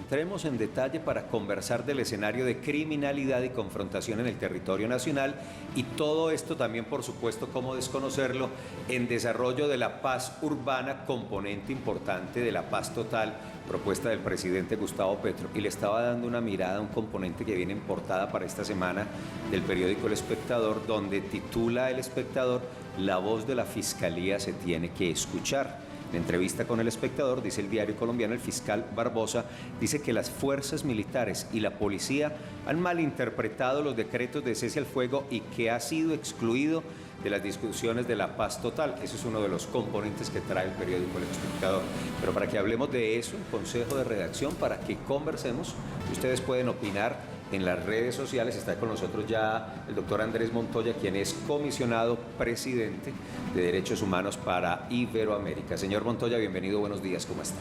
entremos en detalle para conversar del escenario de criminalidad y confrontación en el territorio nacional y todo esto también, por supuesto, cómo desconocerlo, en desarrollo de la paz urbana, componente importante de la paz total, propuesta del presidente Gustavo Petro. Y le estaba dando una mirada a un componente que viene en portada para esta semana del periódico El Espectador, donde titula El Espectador: La voz de la Fiscalía se tiene que escuchar. En entrevista con El Espectador, dice el diario colombiano, el fiscal Barbosa dice que las fuerzas militares y la policía han malinterpretado los decretos de cese al fuego y que ha sido excluido de las discusiones de la paz total. Eso es uno de los componentes que trae el periódico El Espectador. Pero para que hablemos de eso, un consejo de redacción para que conversemos, ustedes pueden opinar en las redes sociales. Está con nosotros ya el doctor Andrés Montoya, quien es comisionado presidente de Derechos Humanos para Iberoamérica. Señor Montoya, bienvenido, buenos días, ¿cómo está?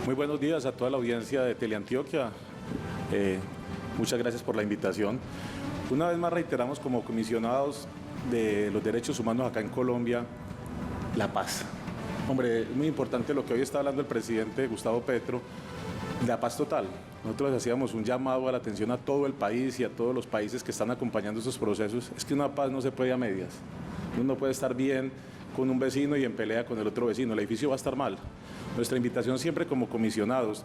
Muy buenos días a toda la audiencia de Teleantioquia. Muchas gracias por la invitación. Una vez más reiteramos como comisionados de los derechos humanos acá en Colombia, la paz. Hombre, es muy importante lo que hoy está hablando el presidente Gustavo Petro, la paz total. Nosotros hacíamos un llamado a la atención a todo el país y a todos los países que están acompañando estos procesos. Es que una paz no se puede a medias. Uno no puede estar bien con un vecino y en pelea con el otro vecino. El edificio va a estar mal. Nuestra invitación siempre como comisionados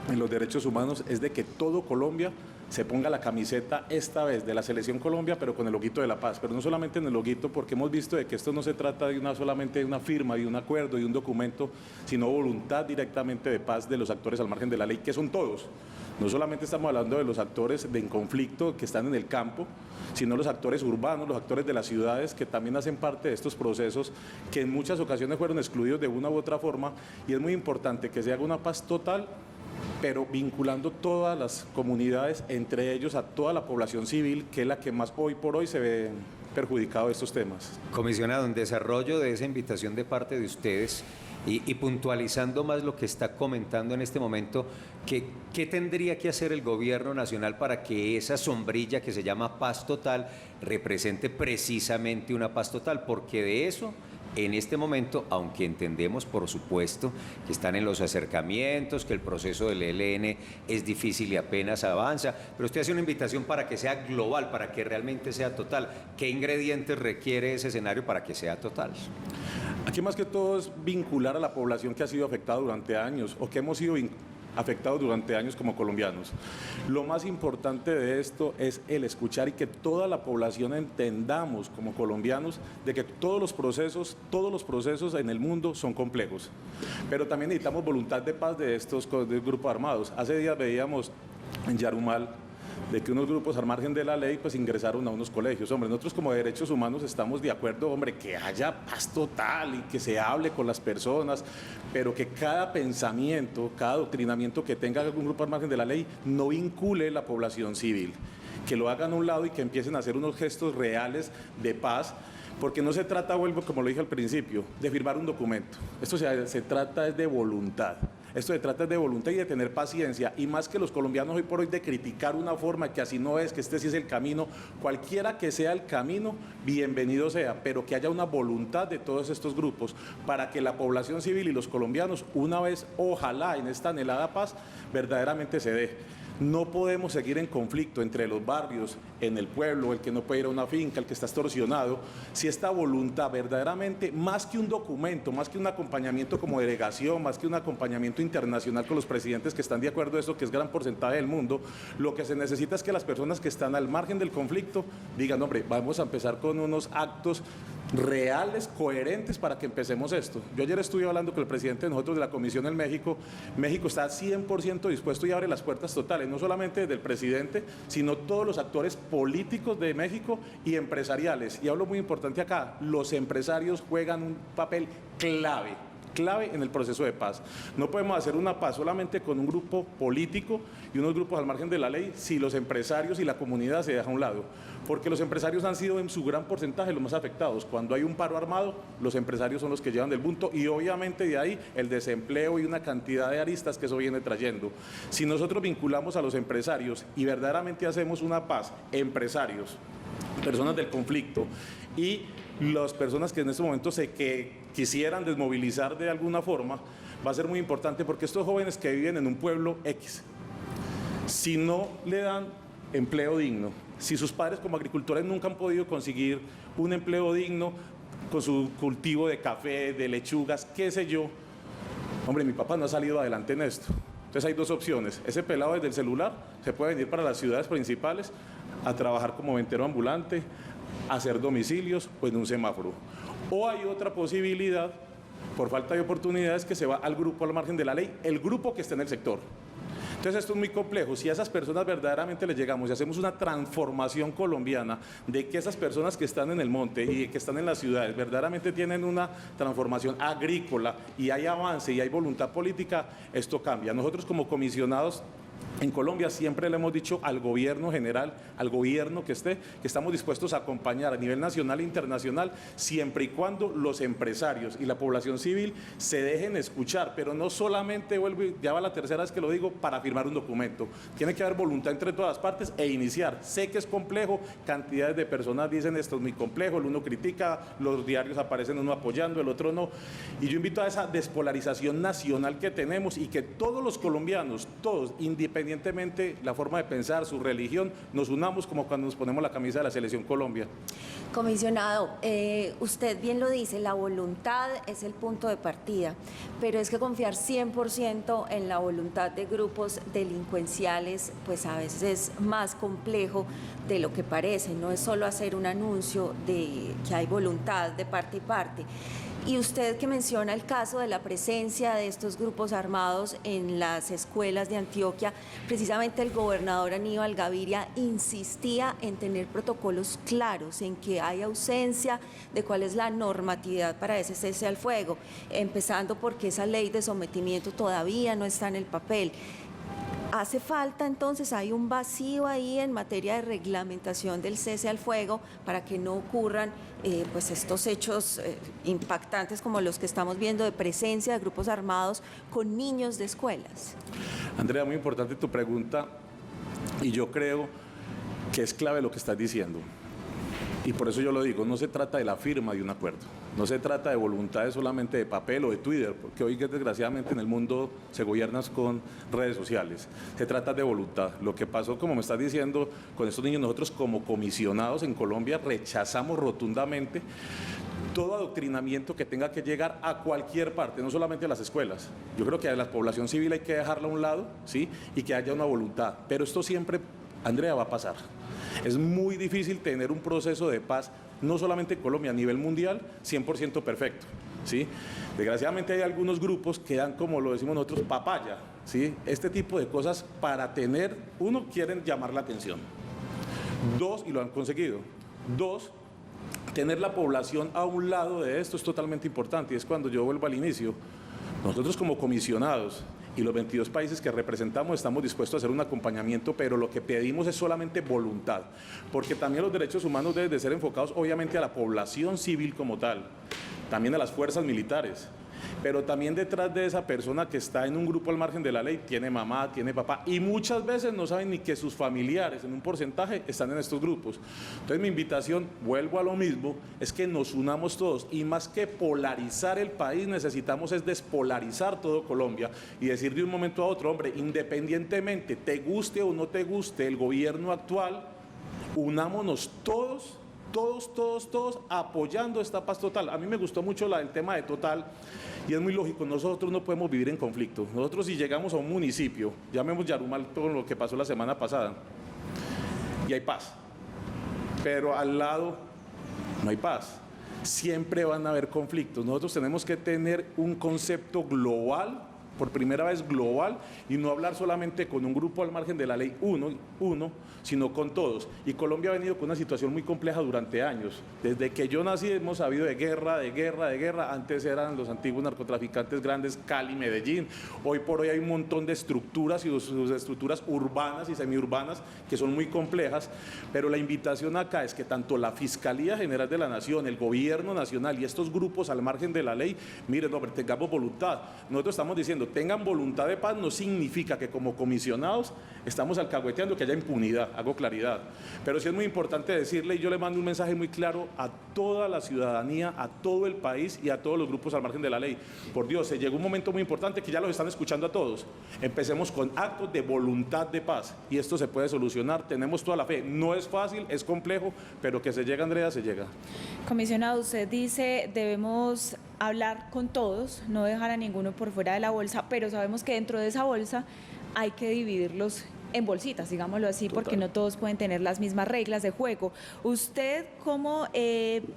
en los derechos humanos es de que todo Colombia se ponga la camiseta esta vez de la Selección Colombia, pero con el loguito de la paz. Pero no solamente en el loguito, porque hemos visto de que esto no se trata de solamente de una firma, de un acuerdo, de un documento, sino voluntad directamente de paz de los actores al margen de la ley, que son todos. No solamente estamos hablando de los actores en conflicto que están en el campo, sino los actores urbanos, los actores de las ciudades que también hacen parte de estos procesos que en muchas ocasiones fueron excluidos de una u otra forma, y es muy importante que se haga una paz total, pero vinculando todas las comunidades, entre ellos a toda la población civil, que es la que más hoy por hoy se ve perjudicado de estos temas. Comisionado, en desarrollo de esa invitación de parte de ustedes y puntualizando más lo que está comentando en este momento, ¿qué tendría que hacer el gobierno nacional para que esa sombrilla que se llama paz total represente precisamente una paz total? Porque de eso, en este momento, aunque entendemos, por supuesto, que están en los acercamientos, que el proceso del ELN es difícil y apenas avanza, pero usted hace una invitación para que sea global, para que realmente sea total. ¿Qué ingredientes requiere ese escenario para que sea total? Aquí más que todo es vincular a la población que ha sido afectada durante años o que hemos sido afectados durante años como colombianos. Lo más importante de esto es el escuchar y que toda la población entendamos como colombianos de que todos los procesos en el mundo son complejos, pero también necesitamos voluntad de paz de estos grupos armados. Hace días veíamos en Yarumal de que unos grupos al margen de la ley pues ingresaron a unos colegios. Hombre, nosotros como derechos humanos estamos de acuerdo, hombre, que haya paz total y que se hable con las personas, pero que cada pensamiento, cada adoctrinamiento que tenga algún grupo al margen de la ley no vincule la población civil, que lo hagan a un lado y que empiecen a hacer unos gestos reales de paz. Porque no se trata, vuelvo como lo dije al principio, de firmar un documento. Esto se trata de voluntad. Esto se trata de voluntad y de tener paciencia. Y más que los colombianos hoy por hoy de criticar una forma que así no es, que este sí es el camino, cualquiera que sea el camino, bienvenido sea, pero que haya una voluntad de todos estos grupos para que la población civil y los colombianos, una vez, ojalá, en esta anhelada paz, verdaderamente se dé. No podemos seguir en conflicto entre los barrios, en el pueblo, el que no puede ir a una finca, el que está extorsionado, si esta voluntad verdaderamente, más que un documento, más que un acompañamiento como delegación, más que un acompañamiento internacional con los presidentes que están de acuerdo a esto, que es gran porcentaje del mundo, lo que se necesita es que las personas que están al margen del conflicto digan, hombre, vamos a empezar con unos actos reales, coherentes para que empecemos esto. Yo ayer estuve hablando con el presidente de nosotros de la Comisión en México. México está 100% dispuesto y abre las puertas totales, no solamente del presidente, sino todos los actores políticos de México y empresariales. Y hablo muy importante acá, los empresarios juegan un papel clave en el proceso de paz. No podemos hacer una paz solamente con un grupo político y unos grupos al margen de la ley si los empresarios y la comunidad se dejan a un lado, porque los empresarios han sido en su gran porcentaje los más afectados. Cuando hay un paro armado, los empresarios son los que llevan del punto y obviamente de ahí el desempleo y una cantidad de aristas que eso viene trayendo. Si nosotros vinculamos a los empresarios y verdaderamente hacemos una paz, empresarios, personas del conflicto y las personas que en este momento quisieran desmovilizar de alguna forma, va a ser muy importante porque estos jóvenes que viven en un pueblo X, si no le dan empleo digno, si sus padres como agricultores nunca han podido conseguir un empleo digno con su cultivo de café, de lechugas, qué sé yo, hombre, mi papá no ha salido adelante en esto. Entonces hay dos opciones: ese pelado desde el celular se puede venir para las ciudades principales a trabajar como ventero ambulante, a hacer domicilios o en un semáforo. O hay otra posibilidad, por falta de oportunidades, que se va al grupo al margen de la ley, el grupo que esté en el sector. Entonces esto es muy complejo. Si a esas personas verdaderamente les llegamos y hacemos una transformación colombiana de que esas personas que están en el monte y que están en las ciudades verdaderamente tienen una transformación agrícola y hay avance y hay voluntad política, esto cambia. Nosotros como comisionados en Colombia siempre le hemos dicho al gobierno general, al gobierno que esté, que estamos dispuestos a acompañar a nivel nacional e internacional siempre y cuando los empresarios y la población civil se dejen escuchar, pero no solamente, vuelvo, ya va la tercera vez que lo digo, para firmar un documento. Tiene que haber voluntad entre todas las partes e iniciar. Sé que es complejo, cantidades de personas dicen esto es muy complejo, el uno critica, los diarios aparecen uno apoyando, el otro no. Y yo invito a esa despolarización nacional que tenemos y que todos los colombianos, todos, independientemente la forma de pensar, su religión, nos unamos como cuando nos ponemos la camisa de la Selección Colombia. Comisionado, usted bien lo dice, la voluntad es el punto de partida, pero es que confiar 100% en la voluntad de grupos delincuenciales, pues a veces es más complejo de lo que parece. No es solo hacer un anuncio de que hay voluntad de parte y parte. Y usted que menciona el caso de la presencia de estos grupos armados en las escuelas de Antioquia, precisamente el gobernador Aníbal Gaviria insistía en tener protocolos claros, en que hay ausencia de cuál es la normatividad para ese cese al fuego, empezando porque esa ley de sometimiento todavía no está en el papel. ¿Hace falta entonces, hay un vacío ahí en materia de reglamentación del cese al fuego para que no ocurran pues estos hechos impactantes como los que estamos viendo de presencia de grupos armados con niños de escuelas? Andrea, muy importante tu pregunta y yo creo que es clave lo que estás diciendo. Y por eso yo lo digo, no se trata de la firma de un acuerdo, no se trata de voluntades solamente de papel o de Twitter, porque hoy desgraciadamente en el mundo se gobierna con redes sociales, se trata de voluntad. Lo que pasó, como me estás diciendo, con estos niños, nosotros como comisionados en Colombia rechazamos rotundamente todo adoctrinamiento que tenga que llegar a cualquier parte, no solamente a las escuelas. Yo creo que a la población civil hay que dejarla a un lado, ¿sí? Y que haya una voluntad, pero esto siempre, Andrea, va a pasar. Es muy difícil tener un proceso de paz, no solamente en Colombia, a nivel mundial, 100% perfecto, ¿sí? Desgraciadamente hay algunos grupos que dan, como lo decimos nosotros, papaya, ¿sí? Este tipo de cosas para tener, uno, quieren llamar la atención. Dos, y lo han conseguido. Dos, tener la población a un lado de esto es totalmente importante, y es cuando yo vuelvo al inicio. Nosotros como comisionados y los 22 países que representamos estamos dispuestos a hacer un acompañamiento, pero lo que pedimos es solamente voluntad, porque también los derechos humanos deben de ser enfocados obviamente a la población civil como tal, también a las fuerzas militares, pero también detrás de esa persona que está en un grupo al margen de la ley tiene mamá, tiene papá, y muchas veces no saben ni que sus familiares en un porcentaje están en estos grupos. Entonces mi invitación, vuelvo a lo mismo, es que nos unamos todos, y más que polarizar el país, necesitamos es despolarizar todo Colombia y decir de un momento a otro, hombre, independientemente te guste o no te guste el gobierno actual, unámonos todos apoyando esta paz total. A mí me gustó mucho el tema de Total y es muy lógico, nosotros no podemos vivir en conflicto. Nosotros si llegamos a un municipio, llamemos Yarumal, todo lo que pasó la semana pasada, y hay paz, pero al lado no hay paz, siempre van a haber conflictos. Nosotros tenemos que tener un concepto global, por primera vez global, y no hablar solamente con un grupo al margen de la ley uno, sino con todos. Y Colombia ha venido con una situación muy compleja durante años. Desde que yo nací hemos sabido de guerra. Antes eran los antiguos narcotraficantes grandes, Cali, Medellín. Hoy por hoy hay un montón de estructuras y sus estructuras urbanas y semiurbanas que son muy complejas, pero la invitación acá es que tanto la Fiscalía General de la Nación, el Gobierno Nacional y estos grupos al margen de la ley, miren, hombre, tengamos voluntad. Nosotros estamos diciendo, tengan voluntad de paz no significa que como comisionados estamos alcahueteando que haya impunidad, hago claridad. Pero sí es muy importante decirle, y yo le mando un mensaje muy claro a toda la ciudadanía, a todo el país y a todos los grupos al margen de la ley. Por Dios, se llegó un momento muy importante que ya los están escuchando a todos. Empecemos con actos de voluntad de paz y esto se puede solucionar, tenemos toda la fe. No es fácil, es complejo, pero que se llega, Andrea, se llega. Comisionado, usted dice debemos hablar con todos, no dejar a ninguno por fuera de la bolsa, pero sabemos que dentro de esa bolsa hay que dividirlos en bolsitas, digámoslo así, porque no todos pueden tener las mismas reglas de juego. ¿Usted cómo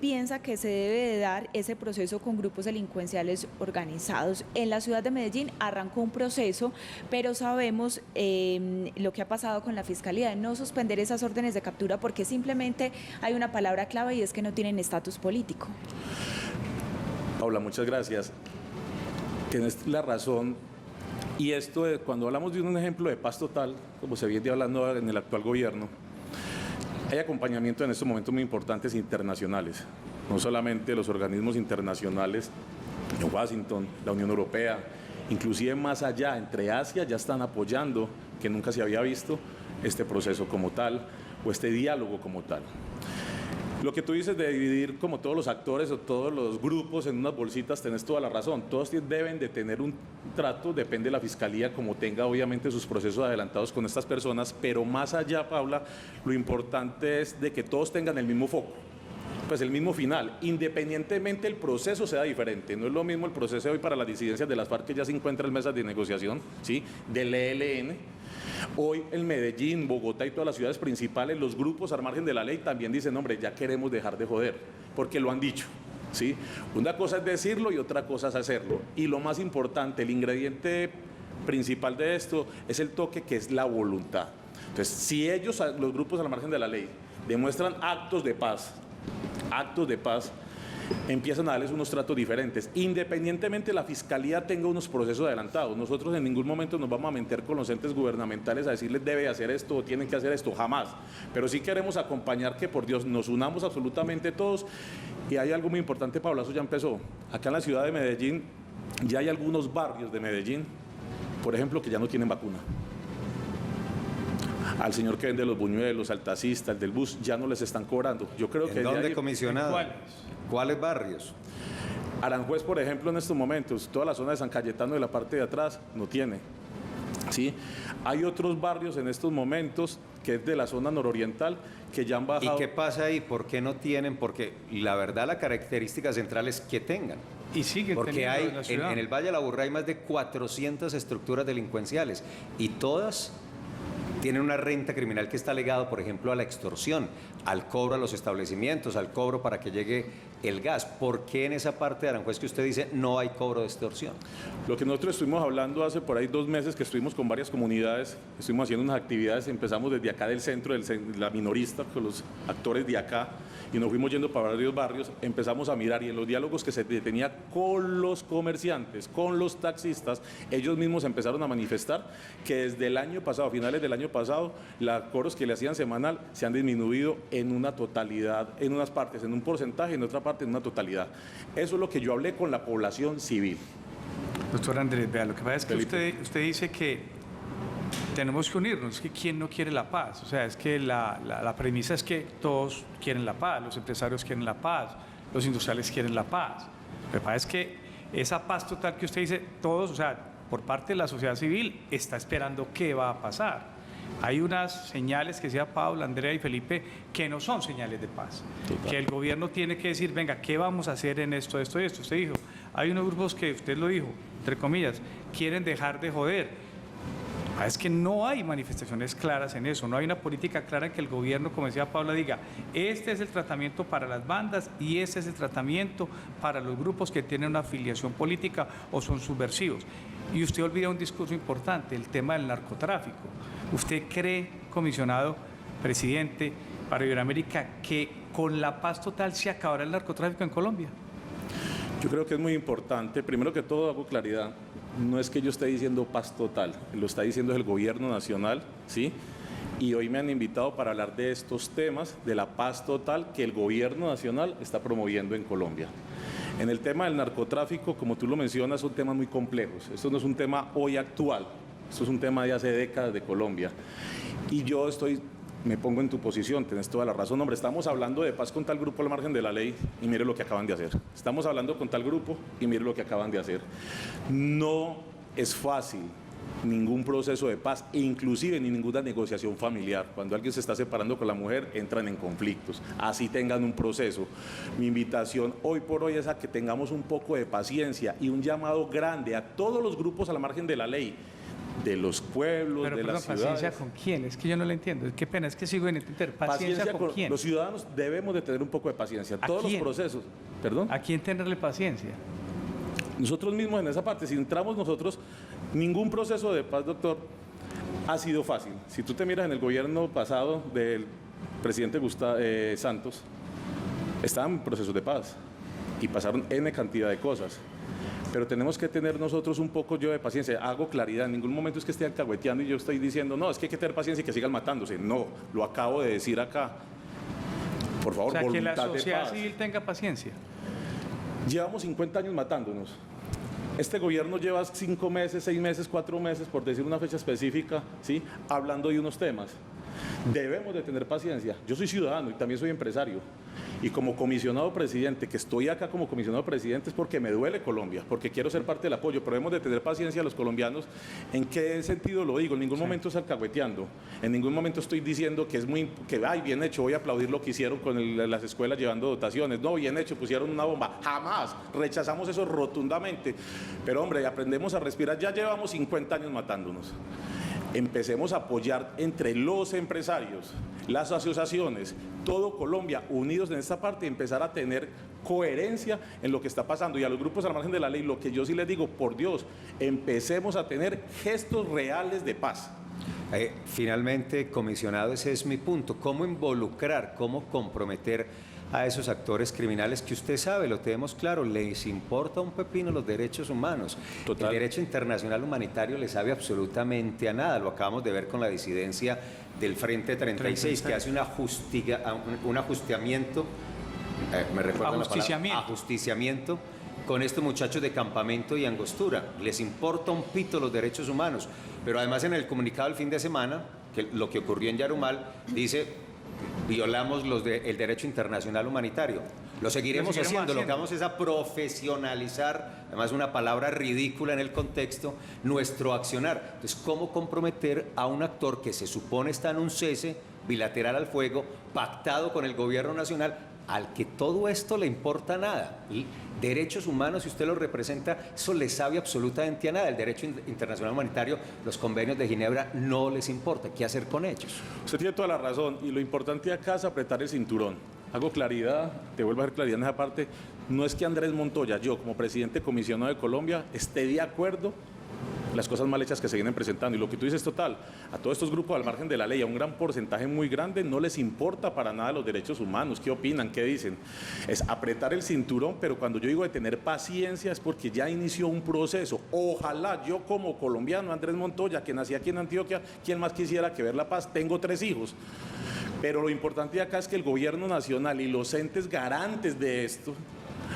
piensa que se debe de dar ese proceso con grupos delincuenciales organizados? En la ciudad de Medellín arrancó un proceso, pero sabemos lo que ha pasado con la Fiscalía de no suspender esas órdenes de captura porque simplemente hay una palabra clave y es que no tienen estatus político. Paula, muchas gracias. Tienes la razón. Y esto, cuando hablamos de un ejemplo de paz total, como se viene hablando en el actual gobierno, hay acompañamiento en estos momentos muy importantes internacionales, no solamente los organismos internacionales en Washington, la Unión Europea, inclusive más allá, entre Asia, ya están apoyando, que nunca se había visto, este proceso como tal, o este diálogo como tal. Lo que tú dices de dividir como todos los actores o todos los grupos en unas bolsitas, tenés toda la razón. Todos deben de tener un trato, depende de la Fiscalía como tenga obviamente sus procesos adelantados con estas personas, pero más allá, Paula, lo importante es de que todos tengan el mismo foco, pues el mismo final, independientemente el proceso sea diferente. No es lo mismo el proceso de hoy para las disidencias de las FARC que ya se encuentran en mesas de negociación, ¿sí?, del ELN. Hoy en Medellín, Bogotá y todas las ciudades principales, los grupos al margen de la ley también dicen, hombre, ya queremos dejar de joder, porque lo han dicho, ¿sí? Una cosa es decirlo y otra cosa es hacerlo. Y lo más importante, el ingrediente principal de esto es el toque, que es la voluntad. Entonces, si ellos, los grupos al margen de la ley, demuestran actos de paz, empiezan a darles unos tratos diferentes. Independientemente la Fiscalía tenga unos procesos adelantados, nosotros en ningún momento nos vamos a meter con los entes gubernamentales a decirles debe hacer esto o tienen que hacer esto, jamás. Pero sí queremos acompañar que, por Dios, nos unamos absolutamente todos. Y hay algo muy importante, Pablo, eso ya empezó. Acá en la ciudad de Medellín ya hay algunos barrios de Medellín, por ejemplo, que ya no tienen vacuna. Al señor que vende los buñuelos, al taxista, al del bus, ya no les están cobrando. Yo creo que ¿En dónde, comisionado? ¿Cuáles barrios? Aranjuez, por ejemplo, en estos momentos, toda la zona de San Cayetano de la parte de atrás no tiene. ¿Sí? Hay otros barrios en estos momentos, que es de la zona nororiental, que ya han bajado. ¿Y qué pasa ahí? ¿Por qué no tienen? Porque la verdad la característica central es que tengan. Y sigue porque hay en el Valle de la Aburrá hay más de 400 estructuras delincuenciales y todas tienen una renta criminal que está ligado, por ejemplo, a la extorsión, al cobro a los establecimientos, al cobro para que llegue el gas. ¿Por qué en esa parte de Aranjuez que usted dice no hay cobro de extorsión? Lo que nosotros estuvimos hablando hace por ahí 2 meses, que estuvimos con varias comunidades, estuvimos haciendo unas actividades, empezamos desde acá del centro, la minorista, con los actores de acá, y nos fuimos yendo para varios barrios, empezamos a mirar, y en los diálogos que se tenía con los comerciantes, con los taxistas, ellos mismos empezaron a manifestar que desde el año pasado, a finales del año pasado, los cobros que le hacían semanal se han disminuido en una totalidad, en unas partes, en un porcentaje, en otra parte, en una totalidad. Eso es lo que yo hablé con la población civil. Doctor Andrés, vea, lo que pasa es que usted dice que tenemos que unirnos, es que ¿quién no quiere la paz? O sea, es que la premisa es que todos quieren la paz, los empresarios quieren la paz, los industriales quieren la paz. Lo que pasa es que esa paz total que usted dice, todos, o sea, por parte de la sociedad civil, está esperando qué va a pasar. Hay unas señales que decía Paula, Andrea y Felipe que no son señales de paz. Total. Que el gobierno tiene que decir, venga, ¿qué vamos a hacer en esto, esto y esto? Usted dijo, hay unos grupos que, usted lo dijo, entre comillas, quieren dejar de joder. Es que no hay manifestaciones claras en eso, no hay una política clara en que el gobierno, como decía Paula, diga, este es el tratamiento para las bandas y este es el tratamiento para los grupos que tienen una afiliación política o son subversivos. Y usted olvida un discurso importante, el tema del narcotráfico. ¿Usted cree, comisionado, presidente, para Iberoamérica, que con la paz total se acabará el narcotráfico en Colombia? Yo creo que es muy importante, primero que todo hago claridad, no es que yo esté diciendo paz total, lo está diciendo el gobierno nacional, ¿sí? y hoy me han invitado para hablar de estos temas, de la paz total que el gobierno nacional está promoviendo en Colombia. En el tema del narcotráfico, como tú lo mencionas, son temas muy complejos. Esto no es un tema hoy actual, esto es un tema de hace décadas de Colombia. Y yo me pongo en tu posición, tenés toda la razón. Hombre, estamos hablando de paz con tal grupo al margen de la ley y mire lo que acaban de hacer. Estamos hablando con tal grupo y mire lo que acaban de hacer. No es fácil ningún proceso de paz, inclusive ni ninguna negociación familiar. Cuando alguien se está separando con la mujer, entran en conflictos, así tengan un proceso. Mi invitación hoy por hoy es a que tengamos un poco de paciencia y un llamado grande a todos los grupos a la margen de la ley, de los pueblos, Pero, de perdón, las ciudades. ¿paciencia con quién? Es que yo no lo entiendo. Qué pena, es que sigo en entender. ¿Paciencia con quién? Los ciudadanos debemos de tener un poco de paciencia. ¿A Todos quién? los procesos, ¿perdón? ¿A quién tenerle paciencia? Nosotros mismos en esa parte, si entramos nosotros, ningún proceso de paz, doctor, ha sido fácil. Si tú te miras en el gobierno pasado del presidente Santos, estaban en procesos de paz y pasaron N cantidad de cosas. Pero tenemos que tener nosotros un poco yo de paciencia. Hago claridad, en ningún momento es que esté alcahueteando y yo estoy diciendo, no, es que hay que tener paciencia y que sigan matándose. No, lo acabo de decir acá. Por favor, O sea, que voluntad la de sociedad paz. civil tenga paciencia. Llevamos 50 años matándonos. Este gobierno lleva 5 meses, 6 meses, 4 meses, por decir una fecha específica, ¿sí?, hablando de unos temas. Debemos de tener paciencia. Yo soy ciudadano y también soy empresario. Y como comisionado presidente, que estoy acá como comisionado presidente, es porque me duele Colombia, porque quiero ser parte del apoyo, pero debemos de tener paciencia los colombianos. ¿En qué sentido lo digo? En ningún momento es alcahueteando, en ningún momento estoy diciendo que es ay, bien hecho, voy a aplaudir lo que hicieron con las escuelas llevando dotaciones, no, bien hecho, pusieron una bomba, jamás, rechazamos eso rotundamente. Pero hombre, aprendemos a respirar, ya llevamos 50 años matándonos. Empecemos a apoyar entre los empresarios, las asociaciones, todo Colombia, unidos en esta parte y empezar a tener coherencia en lo que está pasando. Y a los grupos al margen de la ley, lo que yo sí les digo, por Dios, empecemos a tener gestos reales de paz. Finalmente, comisionado, ese es mi punto. ¿Cómo involucrar, cómo comprometer a esos actores criminales que usted sabe, lo tenemos claro, les importa un pepino los derechos humanos? Total. El derecho internacional humanitario le sabe absolutamente a nada. Lo acabamos de ver con la disidencia del Frente 36, que hace un ajustamiento, me recuerdan la palabra, ajusticiamiento con estos muchachos de Campamento y Angostura. Les importa un pito los derechos humanos. Pero además en el comunicado del fin de semana, lo que ocurrió en Yarumal, dice: violamos el derecho internacional humanitario. Lo seguiremos haciendo. Lo que vamos es a profesionalizar, además una palabra ridícula en el contexto, nuestro accionar. Entonces, ¿cómo comprometer a un actor que se supone está en un cese bilateral al fuego, pactado con el gobierno nacional, al que todo esto le importa nada? Y derechos humanos, si usted los representa, eso le sabe absolutamente a nada. El derecho internacional humanitario, los convenios de Ginebra, no les importa. ¿Qué hacer con ellos? Usted tiene toda la razón y lo importante acá es apretar el cinturón. Hago claridad, te vuelvo a hacer claridad en esa parte. No es que Andrés Montoya, yo como presidente comisionado de Colombia, esté de acuerdo las cosas mal hechas que se vienen presentando. Y lo que tú dices, total, a todos estos grupos al margen de la ley, a un gran porcentaje muy grande, no les importa para nada los derechos humanos. ¿Qué opinan? ¿Qué dicen? Es apretar el cinturón, pero cuando yo digo de tener paciencia es porque ya inició un proceso. Ojalá yo como colombiano, Andrés Montoya, que nací aquí en Antioquia, ¿quién más quisiera que ver la paz? Tengo 3 hijos. Pero lo importante acá es que el gobierno nacional y los entes garantes de esto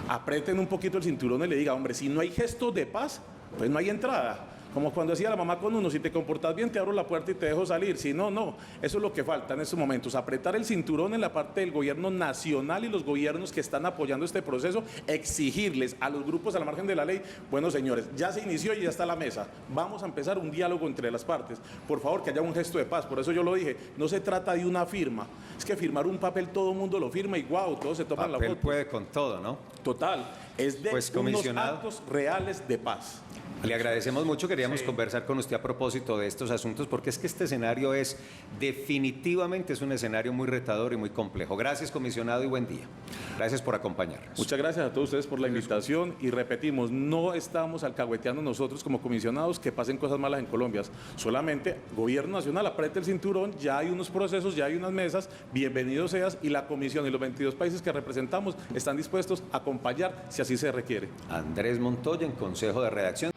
aprieten un poquito el cinturón y le digan, hombre, si no hay gestos de paz, pues no hay entrada. Como cuando decía la mamá con uno, si te comportas bien te abro la puerta y te dejo salir, si no, no. Eso es lo que falta en estos momentos, apretar el cinturón en la parte del gobierno nacional y los gobiernos que están apoyando este proceso, exigirles a los grupos al margen de la ley, bueno señores, ya se inició y ya está la mesa, vamos a empezar un diálogo entre las partes, por favor que haya un gesto de paz. Por eso yo lo dije, no se trata de una firma, es que firmar un papel todo el mundo lo firma y guau, todos se toman la foto. Puede con todo, ¿no? Total, es de unos actos reales de paz. Le agradecemos mucho, queríamos conversar con usted a propósito de estos asuntos, porque es que este escenario definitivamente es un escenario muy retador y muy complejo. Gracias, comisionado, y buen día. Gracias por acompañarnos. Muchas gracias a todos ustedes por la invitación y repetimos, no estamos alcahueteando nosotros como comisionados que pasen cosas malas en Colombia, solamente gobierno nacional apriete el cinturón, ya hay unos procesos, ya hay unas mesas, bienvenido seas, y la comisión y los 22 países que representamos están dispuestos a acompañar si así se requiere. Andrés Montoya en Consejo de Redacción.